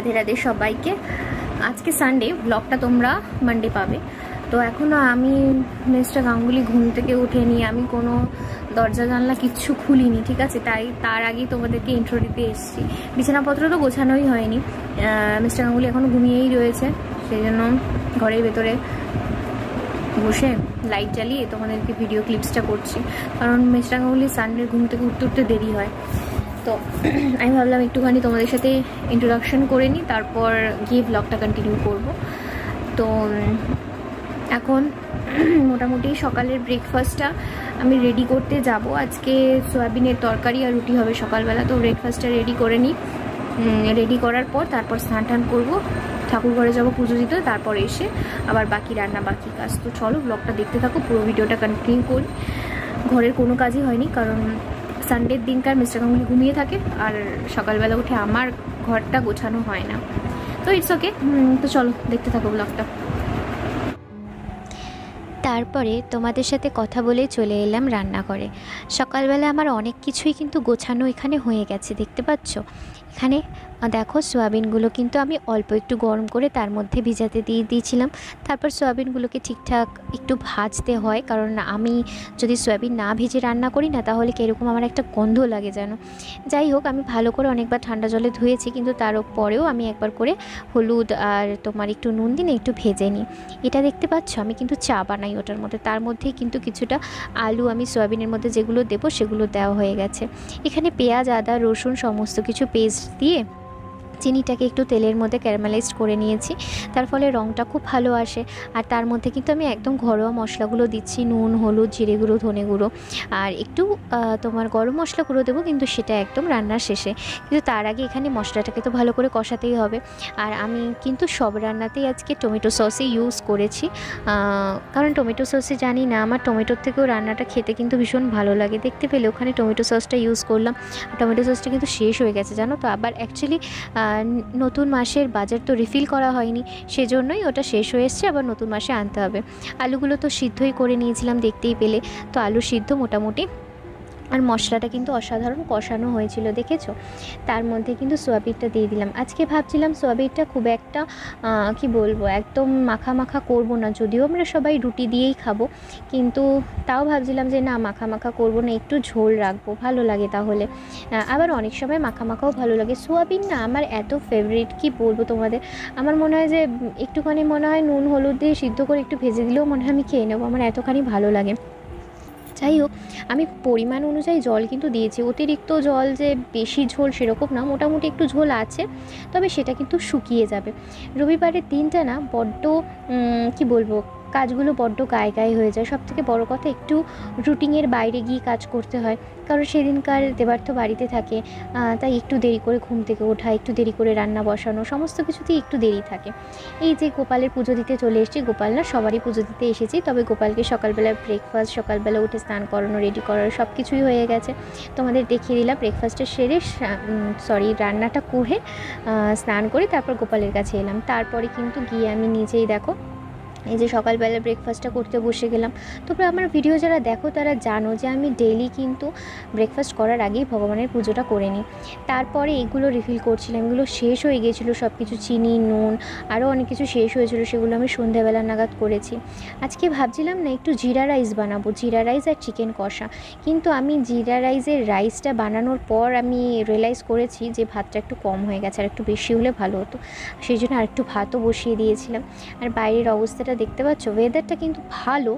রাধে রাধে সবাইকে। আজকে সানডে, ব্লগটা তোমরা মানডে পাবে। তো এখনও আমি মিস্টার গাঙ্গুলি ঘুম থেকে উঠেনি, আমি কোনো দরজা জানলা কিচ্ছু খুলিনি, ঠিক আছে। তাই তার আগেই তোমাদেরকে ইন্ট্রো দিতে এসেছি। বিছানাপত্র তো গোছানোই হয়নি, মিস্টার গাঙ্গুলি এখনও ঘুমিয়েই রয়েছে, সেই জন্য ঘরের ভেতরে বসে লাইট জ্বালিয়ে তোমাদেরকে ভিডিও ক্লিপসটা করছি, কারণ মিস্টার গাঙ্গুলি সানডে ঘুম থেকে উঠতে উঠতে দেরি হয়। তো আমি ভাবলাম একটুখানি তোমাদের সাথে ইন্ট্রোডাকশন করে নিই, তারপর গিয়ে ব্লগটা কন্টিনিউ করব। তো এখন মোটামুটি সকালের ব্রেকফাস্টটা আমি রেডি করতে যাব। আজকে সয়াবিনের তরকারি আর রুটি হবে সকালবেলা। তো ব্রেকফাস্টটা রেডি করে নিই, রেডি করার পর তারপর স্নান টান করবো, ঠাকুর ঘরে যাবো পুজো দিতে, তারপর এসে আবার বাকি রান্না বাকি কাজ। তো চলো ব্লগটা দেখতে থাকো, পুরো ভিডিওটা কন্টিনিউ করি। ঘরের কোনো কাজই হয়নি, কারণ সানডের দিনকার মিস্টার গাঙ্গুলি ঘুমিয়ে থাকে, আর সকালবেলা উঠে আমার ঘরটা গোছানো হয় না। তো ইটস ওকে, তো চলো দেখতে থাকো ব্লগটা। তারপরে তোমাদের সাথে কথা বলে চলে এলাম রান্নাঘরে। সকালবেলা আমার অনেক কিছুই কিন্তু গোছানো এখানে হয়ে গেছে, দেখতে পাচ্ছ। এখানে দেখো সয়াবিনগুলো কিন্তু আমি অল্প একটু গরম করে তার মধ্যে ভিজাতে দিয়ে দিয়েছিলাম। তারপর সয়াবিনগুলোকে ঠিকঠাক একটু ভাজতে হয়, কারণ আমি যদি সয়াবিন না ভেজে রান্না করি না, তাহলে কীরকম আমার একটা গন্ধ লাগে যেন। যাই হোক, আমি ভালো করে অনেকবার ঠান্ডা জলে ধুয়েছি, কিন্তু তারপরেও আমি একবার করে হলুদ আর তোমার একটু নুন দিন একটু ভেজে নিই। এটা দেখতে পাচ্ছ, আমি কিন্তু চা বানাই ওটার মধ্যে, তার মধ্যেই কিন্তু কিছুটা আলু আমি সয়াবিনের মধ্যে যেগুলো দেবো সেগুলো দেওয়া হয়ে গেছে। এখানে পেঁয়াজ, আদা, রসুন সমস্ত কিছু পেস্ট দিয়ে চিনিটাকে একটু তেলের মধ্যে ক্যারামেলাইজড করে নিয়েছি, তার ফলে রঙটা খুব ভালো আসে। আর তার মধ্যে কিন্তু আমি একদম ঘরোয়া মশলাগুলো দিচ্ছি, নুন, হলুদ, জিরে গুঁড়ো, ধনে গুঁড়ো, আর একটু তোমার গরম মশলা গুঁড়ো দেবো, কিন্তু সেটা একদম রান্নার শেষে। কিন্তু তার আগে এখানে মশলাটাকে তো ভালো করে কষাতেই হবে। আর আমি কিন্তু সব রান্নাতেই আজকে টমেটো সসই ইউজ করেছি, কারণ টমেটো সসে জানি না, আমার টমেটোর থেকেও রান্নাটা খেতে কিন্তু ভীষণ ভালো লাগে। দেখতে পেলে ওখানে টমেটো সসটা ইউজ করলাম, টমেটো সসটা কিন্তু শেষ হয়ে গেছে জানো তো। আবার অ্যাকচুয়ালি নতুন মাসের বাজার তো রিফিল করা হয়নি, সেজন্যই ওটা শেষ হয়ে এসছে, আবার নতুন মাসে আনতে হবে। আলুগুলো তো সিদ্ধই করে নিয়েছিলাম, দেখতেই পেলে। তো আলু সিদ্ধ মোটামুটি, আর মশলাটা কিন্তু অসাধারণ কষানো হয়েছিল, দেখেছো। তার মধ্যে কিন্তু সোয়াবিনটা দিয়ে দিলাম। আজকে ভাবছিলাম সোয়াবিনটা খুব একটা কি বলবো, একদম মাখা মাখা করবো না, যদিও আমরা সবাই রুটি দিয়েই খাবো, কিন্তু তাও ভাবছিলাম যে না, মাখা মাখা করবো না, একটু ঝোল রাখবো, ভালো লাগে তাহলে। আবার অনেক সময় মাখা মাখাও ভালো লাগে। সোয়াবিন না আমার এত ফেভারিট, কি বলবো তোমাদের। আমার মনে হয় যে একটুখানি মনে হয় নুন হলুদ দিয়ে সিদ্ধ করে একটু ভেজে দিলেও মনে হয় আমি খেয়ে নেবো, আমার এতখানি ভালো লাগে। যাই হোক, আমি পরিমাণ অনুযায়ী জল কিন্তু দিয়েছি, অতিরিক্ত জল যে বেশি ঝোল সেরকম না, মোটামুটি একটু ঝোল আছে, তবে সেটা কিন্তু শুকিয়ে যাবে। রবিবারের দিনটা না বড্ড কি বলবো, কাজগুলো বড্ড গায়ে গায়ে হয়ে যায়। সবথেকে বড় কথা, একটু রুটিনের বাইরে গিয়ে কাজ করতে হয়, কারণ সেদিনকার দেবার্থ বাড়িতে থাকে, তাই একটু দেরি করে ঘুম থেকে ওঠা, একটু দেরি করে রান্না বসানো, সমস্ত কিছুতেই একটু দেরি থাকে। এই যে গোপালের পুজো দিতে চলে এসেছি, গোপাল না সবারই পুজো দিতে এসেছি, তবে গোপালকে সকালবেলা ব্রেকফাস্ট, সকালবেলা উঠে স্নান করানো, রেডি করানো সব কিছুই হয়ে গেছে। তোমাদের দেখিয়ে দিলাম ব্রেকফাস্টের সেরে, রান্নাটা করে স্নান করে তারপর গোপালের কাছে এলাম। তারপরে কিন্তু গিয়ে আমি নিজেই দেখো এই যে সকালবেলা ব্রেকফাস্টটা করতে বসে গেলাম। তোমরা আমার ভিডিও যারা দেখো তারা জানো যে আমি ডেইলি কিন্তু ব্রেকফাস্ট করার আগেই ভগবানের পুজোটা করে নিই। তারপরে এগুলো রিফিল করছিলাম, এগুলো শেষ হয়ে গিয়েছিলো সব কিছু, চিনি, নুন, আরও অনেক কিছু শেষ হয়েছিল, সেগুলো আমি সন্ধ্যাবেলা নাগাদ করেছি। আজকে ভাবছিলাম না একটু জিরা রাইস বানাবো, জিরা রাইস আর চিকেন কষা, কিন্তু আমি জিরা রাইসের রাইসটা বানানোর পর আমি রিয়েলাইজ করেছি যে ভাতটা একটু কম হয়ে গেছে, আর একটু বেশি হলে ভালো হতো, সেই জন্য আর একটু ভাতও বসিয়ে দিয়েছিলাম। আর বাইরের অবস্থাটা দেখতে পাচ্ছ, ওয়েদারটা কিন্তু ভালো,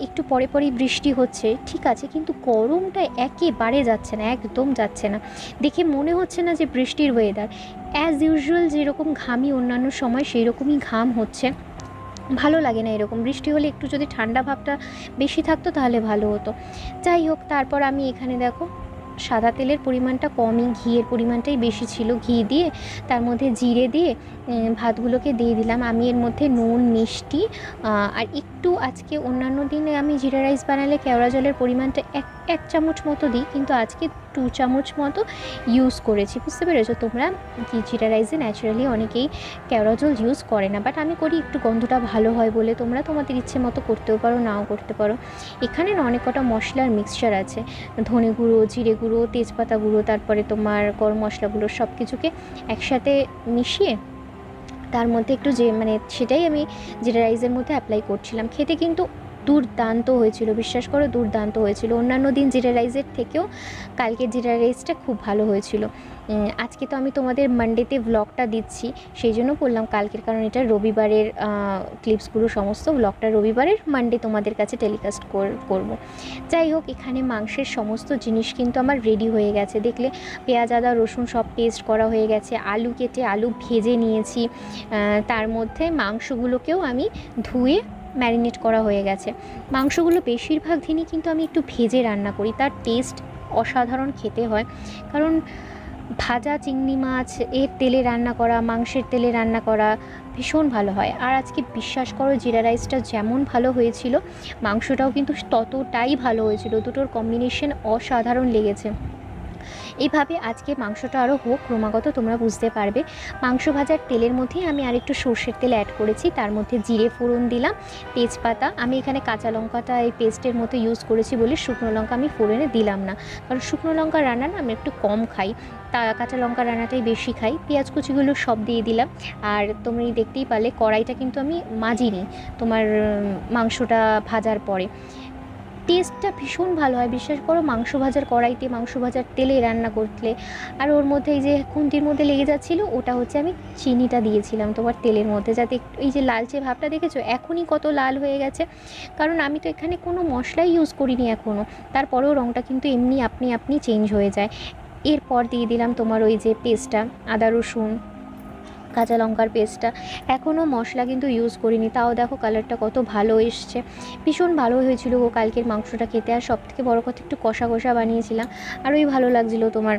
একটু পরে পরেই বৃষ্টি হচ্ছে, ঠিক আছে, কিন্তু গরমটা একেবারে যাচ্ছে না, একদম যাচ্ছে না। দেখে মনে হচ্ছে না যে বৃষ্টির ওয়েদার, অ্যাজ ইউজুয়াল যেরকম ঘামি অন্যান্য সময় সেই রকমই ঘাম হচ্ছে। ভালো লাগে না এরকম। বৃষ্টি হলে একটু যদি ঠান্ডা ভাবটা বেশি থাকতো তাহলে ভালো হতো। যাই হোক, তারপর আমি এখানে দেখো সাদা তেলের পরিমাণটা কমই, ঘিয়ের পরিমাণটাই বেশি ছিল। ঘি দিয়ে তার মধ্যে জিরে দিয়ে ভাতগুলোকে দিয়ে দিলাম। আমি এর মধ্যে নুন, মিষ্টি আর একটু, আজকে অন্যান্য দিনে আমি জিরা রাইস বানালে কেওড়া জলের পরিমাণটা 1 চামচ মতো দিই, কিন্তু আজকে 2 চামচ মতো ইউজ করেছি, বুঝতে পেরেছো? তোমরা কি জিরা রাইসে ন্যাচারালি অনেকেই কেওড়া জল ইউজ করে না, বাট আমি করি, একটু গন্ধটা ভালো হয় বলে। তোমরা তোমাদের ইচ্ছে মতো করতেও পারো, নাও করতে পারো। এখানে না অনেক কটা মশলার মিক্সচার আছে, ধনে গুঁড়ো, জিরে গুঁড়ো, তেজপাতা গুঁড়ো, তারপরে তোমার গরম মশলাগুলো সব কিছুকে একসাথে মিশিয়ে তার মধ্যে একটু যে মানে সেটাই আমি জিরা রাইসের মধ্যে অ্যাপ্লাই করছিলাম। খেতে কিন্তু দুর্দান্ত হয়েছিল, বিশ্বাস করো দুর্দান্ত হয়েছিল। অন্যান্য দিন জিরা রাইসের থেকেও কালকের জিরা রাইসটা খুব ভালো হয়েছিল। আজকে তো আমি তোমাদের মানডেতে ব্লগটা দিচ্ছি, সেই জন্য বললাম কালকের, কারণ এটা রবিবারের ক্লিপসগুলো, সমস্ত ব্লগটা রবিবারের, মানডে তোমাদের কাছে টেলিকাস্ট করব। যাই হোক, এখানে মাংসের সমস্ত জিনিস কিন্তু আমার রেডি হয়ে গেছে। দেখলে পেঁয়াজ, আদা, রসুন সব পেস্ট করা হয়ে গেছে, আলু কেটে আলু ভেজে নিয়েছি, তার মধ্যে মাংসগুলোকেও আমি ধুয়ে ম্যারিনেট করা হয়ে গেছে। মাংসগুলো বেশিরভাগ দিনই কিন্তু আমি একটু ভেজে রান্না করি, তার টেস্ট অসাধারণ খেতে হয়। কারণ ভাজা চিংড়ি মাছ এর তেলে রান্না করা, মাংসের তেলে রান্না করা ভীষণ ভালো হয়। আর আজকে বিশ্বাস করো জিরা রাইসটা যেমন ভালো হয়েছিল, মাংসটাও কিন্তু ততটাই ভালো হয়েছিল। দুটোর কম্বিনেশন অসাধারণ লেগেছে। এইভাবে আজকে মাংসটা আরও হোক ক্রমাগত, তোমরা বুঝতে পারবে। মাংস ভাজার তেলের মধ্যেই আমি আরেকটু সর্ষের তেল অ্যাড করেছি, তার মধ্যে জিরে ফোড়ন দিলাম, তেজপাতা। আমি এখানে কাঁচা লঙ্কাটা এই পেস্টের মতো ইউজ করেছি বলে শুকনো লঙ্কা আমি ফোড়নে দিলাম না, কারণ শুকনো লঙ্কা রান্না না আমি একটু কম খাই, তা কাঁচা লঙ্কা রান্নাটাই বেশি খাই। পেঁয়াজ কুচিগুলো সব দিয়ে দিলাম। আর তুমি দেখতেই পারলে কড়াইটা কিন্তু আমি মাজিনি তোমার মাংসটা ভাজার পরে। টেস্টটা ভীষণ ভালো হয়, বিশ্বাস করো, মাংস ভাজার কড়াইতে, মাংস ভাজার তেলে রান্না করলে। আর ওর মধ্যে এই যে খুন্তির মধ্যে লেগে যাচ্ছিলো, ওটা হচ্ছে আমি চিনিটা দিয়েছিলাম তোমার তেলের মধ্যে, যাতে এই যে লালচে ভাবটা দেখেছো এখনই কত লাল হয়ে গেছে, কারণ আমি তো এখানে কোনো মশলাই ইউজ করিনি এখনও, তারপরেও রঙটা কিন্তু এমনি আপনি চেঞ্জ হয়ে যায়। এরপর দিয়ে দিলাম তোমার ওই যে পেস্টটা, আদা রসুন কাঁচা লঙ্কার পেস্টটা। এখনও মশলা কিন্তু ইউজ করিনি, তাও দেখো কালারটা কত ভালো এসছে, ভীষণ ভালো হয়েছিল ও কালকের মাংসটা খেতে। আর সবথেকে বড় কথা, একটু কষা কষা বানিয়েছিলাম, আরোই ভালো লাগছিলো তোমার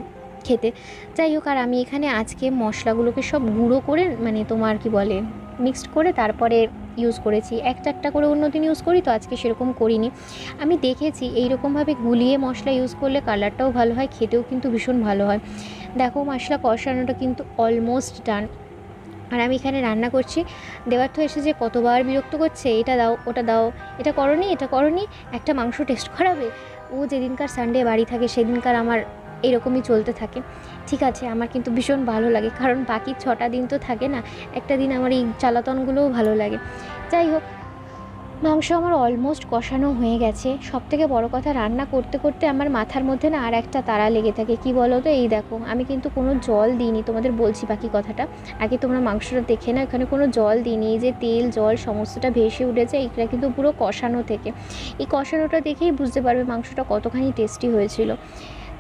খেতে। যাই হোক, আর আমি এখানে আজকে মশলাগুলোকে সব গুঁড়ো করে, মানে তোমার কি বলে, মিক্সড করে তারপরে ইউজ করেছি। একটা করে অন্যদিন ইউজ করি, তো আজকে সেরকম করিনি। আমি দেখেছি এইরকমভাবে গুলিয়ে মশলা ইউজ করলে কালারটাও ভালো হয়, খেতেও কিন্তু ভীষণ ভালো হয়। দেখো মশলা কষানোটা কিন্তু অলমোস্ট ডান। আর আমি এখানে রান্না করছি, দেওয়ার তো এসে যে কতবার বিরক্ত করছে, এটা দাও, ওটা দাও, এটা করনি, এটা করনি, একটা মাংস টেস্ট করাবে। ও যেদিনকার সানডে বাড়ি থাকে সেদিনকার আমার এরকমই চলতে থাকে। ঠিক আছে, আমার কিন্তু ভীষণ ভালো লাগে, কারণ বাকি 6টা দিন তো থাকে না, একটা দিন আমার এই জ্বালাতনগুলোও ভালো লাগে। যাই হোক, মাংস আমার অলমোস্ট কষানো হয়ে গেছে। সবথেকে বড় কথা, রান্না করতে করতে আমার মাথার মধ্যে না আর একটা তারা লেগে থাকে, কি বলো তো, এই দেখো আমি কিন্তু কোনো জল দিইনি, তোমাদের বলছি বাকি কথাটা, আগে তোমরা মাংসটা দেখে না, এখানে কোনো জল দিইনি। এই যে তেল জল সমস্তটা ভেসে উঠেছে, এটা কিন্তু পুরো কষানো থেকে। এই কষানোটা দেখেই বুঝতে পারবে মাংসটা কতখানি টেস্টি হয়েছিল।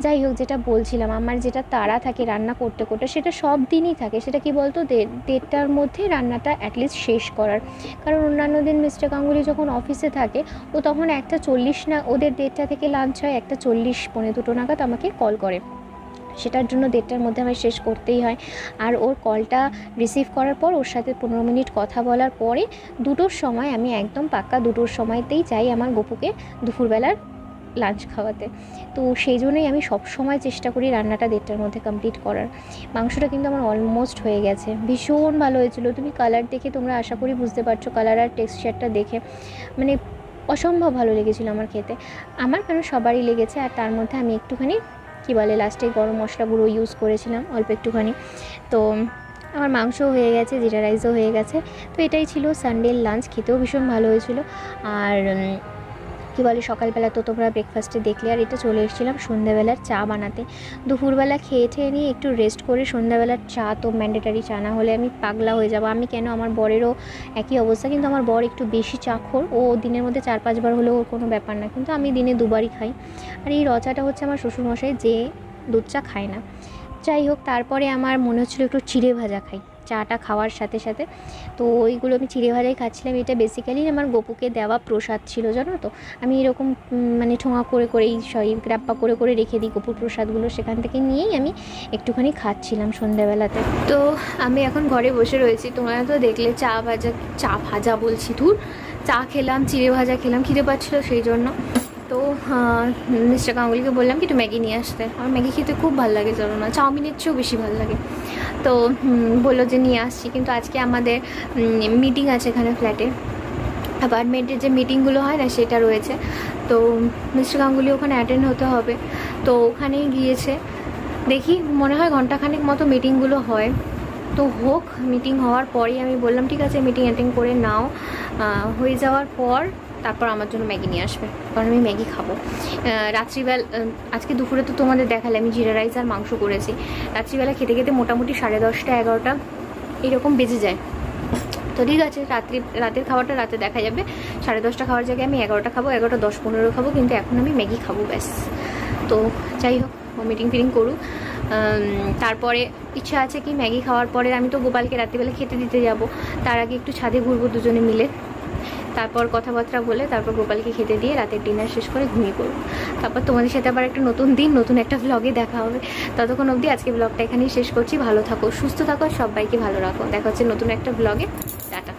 যাই হোক, যেটা বলছিলাম, আমার যেটা তাড়া থাকে রান্না করতে করতে, সেটা সব দিনই থাকে। সেটা কি বলতো, 1:30টার মধ্যে রান্নাটা অ্যাটলিস্ট শেষ করার। কারণ অন্যান্য দিন মিস্টার গাঙ্গুলি যখন অফিসে থাকে, ও তখন 1:40 না, ওদের 1:30 থেকে লাঞ্চ হয়, 1:40 পৌনে 2 নাগাদ আমাকে কল করে, সেটার জন্য 1:30টার মধ্যে আমার শেষ করতেই হয়। আর ওর কলটা রিসিভ করার পর ওর সাথে 15 মিনিট কথা বলার পরে 2টোর সময় আমি একদম পাক্কা 2টোর সময়তেই চাই আমার গপুকে দুপুরবেলার লাঞ্চ খাওয়াতে। তো সেই জন্যই আমি সব সময় চেষ্টা করি রান্নাটা 1:30টার মধ্যে কমপ্লিট করার। মাংসটা কিন্তু আমার অলমোস্ট হয়ে গেছে, ভীষণ ভালো হয়েছিল। তুমি কালার দেখে তোমরা আশা করি বুঝতে পারছো, কালার আর টেক্সচারটা দেখে মানে অসম্ভব ভালো লেগেছিলো আমার খেতে। আমার কেন সবারই লেগেছে। আর তার মধ্যে আমি একটুখানি কি বলে লাস্টে গরম মশলা গুঁড়ো ইউজ করেছিলাম অল্প একটুখানি। তো আমার মাংসও হয়ে গেছে, জিরা রাইসও হয়ে গেছে। তো এটাই ছিল সানডের লাঞ্চ, খেতেও ভীষণ ভালো হয়েছিল। আর কি বলে, সকালবেলা তো তোমরা ব্রেকফাস্টে দেখলে, আর এটা চলে এসেছিলাম সন্ধ্যাবেলার চা বানাতে। দুপুরবেলা খেয়ে নিয়ে একটু রেস্ট করে সন্ধ্যাবেলার চা তো ম্যান্ডেটারি, চা না হলে আমি পাগলা হয়ে যাবো। আমি কেন, আমার বরেরও একই অবস্থা, কিন্তু আমার বর একটু বেশি চাখোর, ও দিনের মধ্যে 4-5 বার হলেও ওর কোনো ব্যাপার না, কিন্তু আমি দিনে 2বারই খাই। আর এই রচাটা হচ্ছে আমার শ্বশুরমশাই, যে দুধ চা খায় না। যাই হোক, তারপরে আমার মনে হচ্ছিলো একটু চিড়ে ভাজা খাই চাটা খাওয়ার সাথে সাথে, তো ওইগুলো আমি চিড়ে ভাজাই খাচ্ছিলাম। এটা বেসিক্যালি আমার গপুকে দেওয়া প্রসাদ ছিল, জানো তো। আমি এরকম মানে ঠোঙা করে গ্রাপ্পা করে রেখে দিই গপুর প্রসাদগুলো, সেখান থেকে নিয়েই আমি একটুখানি খাচ্ছিলাম সন্ধ্যাবেলাতে। তো আমি এখন ঘরে বসে রয়েছি, তোমরা তো দেখলে চা ভাজা বলছি, চা খেলাম, চিড়ে ভাজা খেলাম, খিদে পাচ্ছিলো সেই জন্য। তো মিস্টার গাঙ্গুলিকে বললাম কি একটু ম্যাগি নিয়ে আসতে, আমার ম্যাগি খেতে খুব ভালো লাগে, চলো না চাউমিনের চেয়েও বেশি ভালো লাগে। তো বললো যে নিয়ে আসছি, কিন্তু আজকে আমাদের মিটিং আছে এখানে ফ্ল্যাটে, অ্যাপার্টমেন্টের যে মিটিংগুলো হয় না সেটা রয়েছে। তো মিস্টার গাঙ্গুলি ওখানে অ্যাটেন্ড হতে হবে, তো ওখানেই গিয়েছে। দেখি মনে হয় ঘন্টাখানেক মতো মিটিংগুলো হয়, তো হোক। মিটিং হওয়ার পরেই আমি বললাম ঠিক আছে মিটিং অ্যাটেন্ড করে নাও, হয়ে যাওয়ার পর তারপর আমার জন্য ম্যাগি নিয়ে আসবে, কারণ আমি ম্যাগি খাবো। রাত্রিবেলা আজকে দুপুরে তো তোমাদের দেখালে আমি জিরা রাইস আর মাংস করেছি। রাত্রিবেলা খেতে খেতে মোটামুটি 10:30 11টা এরকম বেজে যায়। তো ঠিক আছে, রাতের খাবারটা রাতে দেখা যাবে। 10:30 খাওয়ার জায়গায় আমি 11টা খাবো, 11টা 10-15 খাবো, কিন্তু এখন আমি ম্যাগি খাবো ব্যাস। তো যাই হোক, মিটিং ফিটিং করুক। তারপরে ইচ্ছা আছে কি ম্যাগি খাওয়ার পরে আমি তো গোপালকে রাত্রিবেলা খেতে দিতে যাব, তার আগে একটু ছাদে ঘুরবো দুজনে মিলে, তারপর কথাবার্তা বলে তারপর গোপালকে খেতে দিয়ে রাতের ডিনার শেষ করে ঘুমিয়ে পড়বো। তারপর তোমাদের সাথে আবার একটা নতুন দিন নতুন একটা ব্লগে দেখা হবে। ততক্ষণ অবধি আজকে ব্লগটা এখানেই শেষ করছি। ভালো থাকো, সুস্থ থাকো, সবাইকে ভালো রাখো। দেখা হচ্ছে নতুন একটা ব্লগে। টাটা।